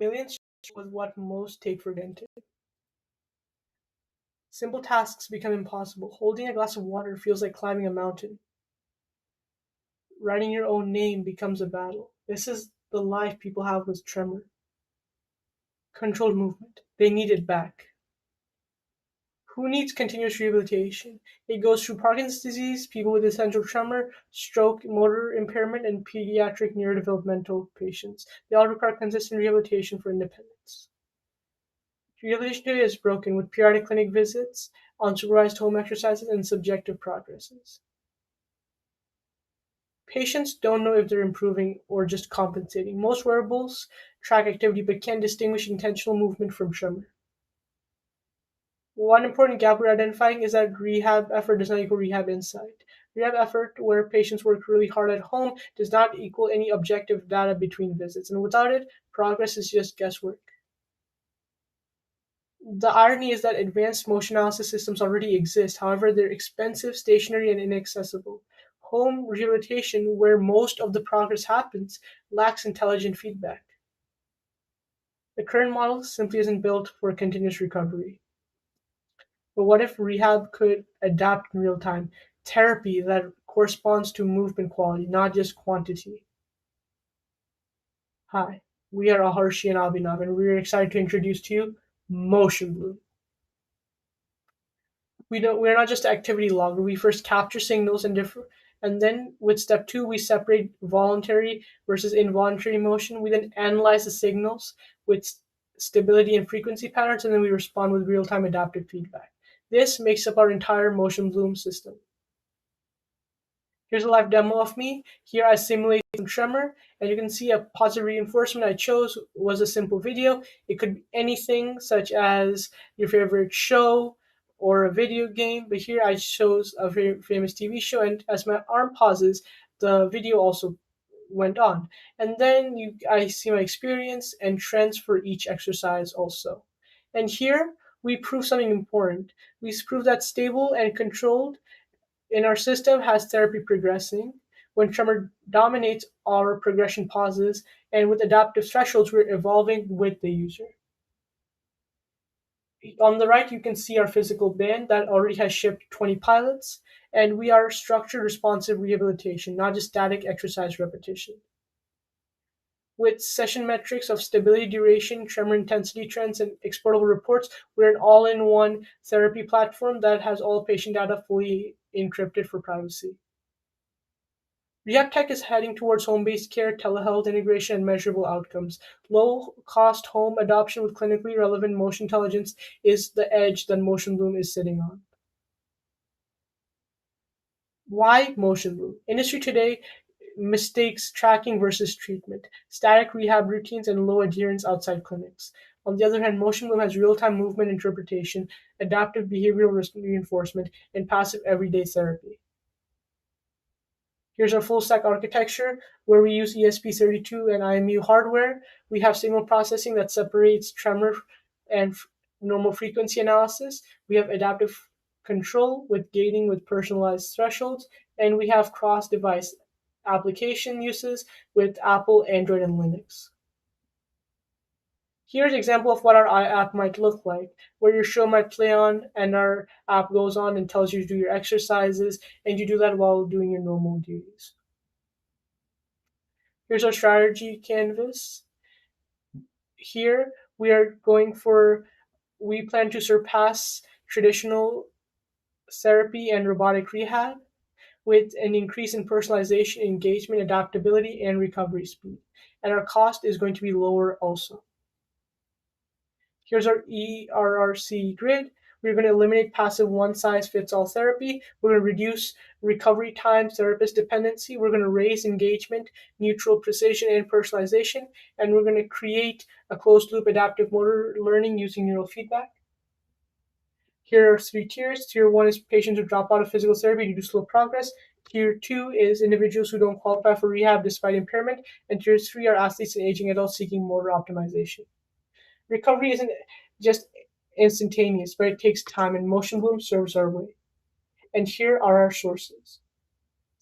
Millions was what most take for granted. Simple tasks become impossible. Holding a glass of water feels like climbing a mountain. Writing your own name becomes a battle. This is the life people have with tremor. Controlled movement. They need it back. Who needs continuous rehabilitation? It goes through Parkinson's disease, people with essential tremor, stroke, motor impairment, and pediatric neurodevelopmental patients. They all require consistent rehabilitation for independence. Rehabilitation today is broken with periodic clinic visits, unsupervised home exercises, and subjective progresses. Patients don't know if they're improving or just compensating. Most wearables track activity but can't distinguish intentional movement from tremor. One important gap we're identifying is that rehab effort does not equal rehab insight. Rehab effort, where patients work really hard at home, does not equal any objective data between visits, and without it, progress is just guesswork. The irony is that advanced motion analysis systems already exist, however, they're expensive, stationary, and inaccessible. Home rehabilitation, where most of the progress happens, lacks intelligent feedback. The current model simply isn't built for continuous recovery. But what if rehab could adapt in real time? Therapy that corresponds to movement quality, not just quantity. Hi, we are Aharshi and Abhinav, and we're excited to introduce to you MotionBloom. We're not just activity logger. We first capture signals and then with step two we separate voluntary versus involuntary motion. We then analyze the signals with stability and frequency patterns, and then we respond with real-time adaptive feedback. This makes up our entire MotionBloom system. Here's a live demo of me. Here I simulate some tremor, and you can see a positive reinforcement I chose was a simple video. It could be anything such as your favorite show or a video game, but here I chose a very famous TV show, and as my arm pauses, the video also went on. And then I see my experience and trends for each exercise also. And here we prove something important. We prove that stable and controlled in our system has therapy progressing. When tremor dominates, our progression pauses, and with adaptive thresholds, we're evolving with the user. On the right, you can see our physical band that already has shipped 20 pilots, and we are structured responsive rehabilitation, not just static exercise repetition. With session metrics of stability, duration, tremor intensity trends, and exportable reports, we're an all-in-one therapy platform that has all patient data fully encrypted for privacy. Rehab tech is heading towards home-based care, telehealth integration, and measurable outcomes. Low-cost home adoption with clinically relevant motion intelligence is the edge that MotionBloom is sitting on. Why MotionBloom? Industry today mistakes tracking versus treatment, static rehab routines, and low adherence outside clinics. On the other hand, MotionBloom has real-time movement interpretation, adaptive behavioral reinforcement, and passive everyday therapy. Here's our full stack architecture where we use ESP32 and IMU hardware. We have signal processing that separates tremor and normal frequency analysis. We have adaptive control with gating with personalized thresholds. And we have cross device application uses with Apple, Android, and Linux. Here's an example of what our app might look like, where your show might play on and our app goes on and tells you to do your exercises, and you do that while doing your normal duties. Here's our strategy canvas. Here we plan to surpass traditional therapy and robotic rehab with an increase in personalization, engagement, adaptability, and recovery speed. And our cost is going to be lower also. Here's our ERRC grid. We're going to eliminate passive one-size-fits-all therapy. We're going to reduce recovery time, therapist dependency. We're going to raise engagement, neutral precision, and personalization. And we're going to create a closed-loop adaptive motor learning using neural feedback. Here are three tiers. Tier 1 is patients who drop out of physical therapy due to slow progress. Tier 2 is individuals who don't qualify for rehab despite impairment. And Tier 3 are athletes and aging adults seeking motor optimization. Recovery isn't just instantaneous, but it takes time, and MotionBloom serves our way. And here are our sources.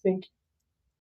Thank you.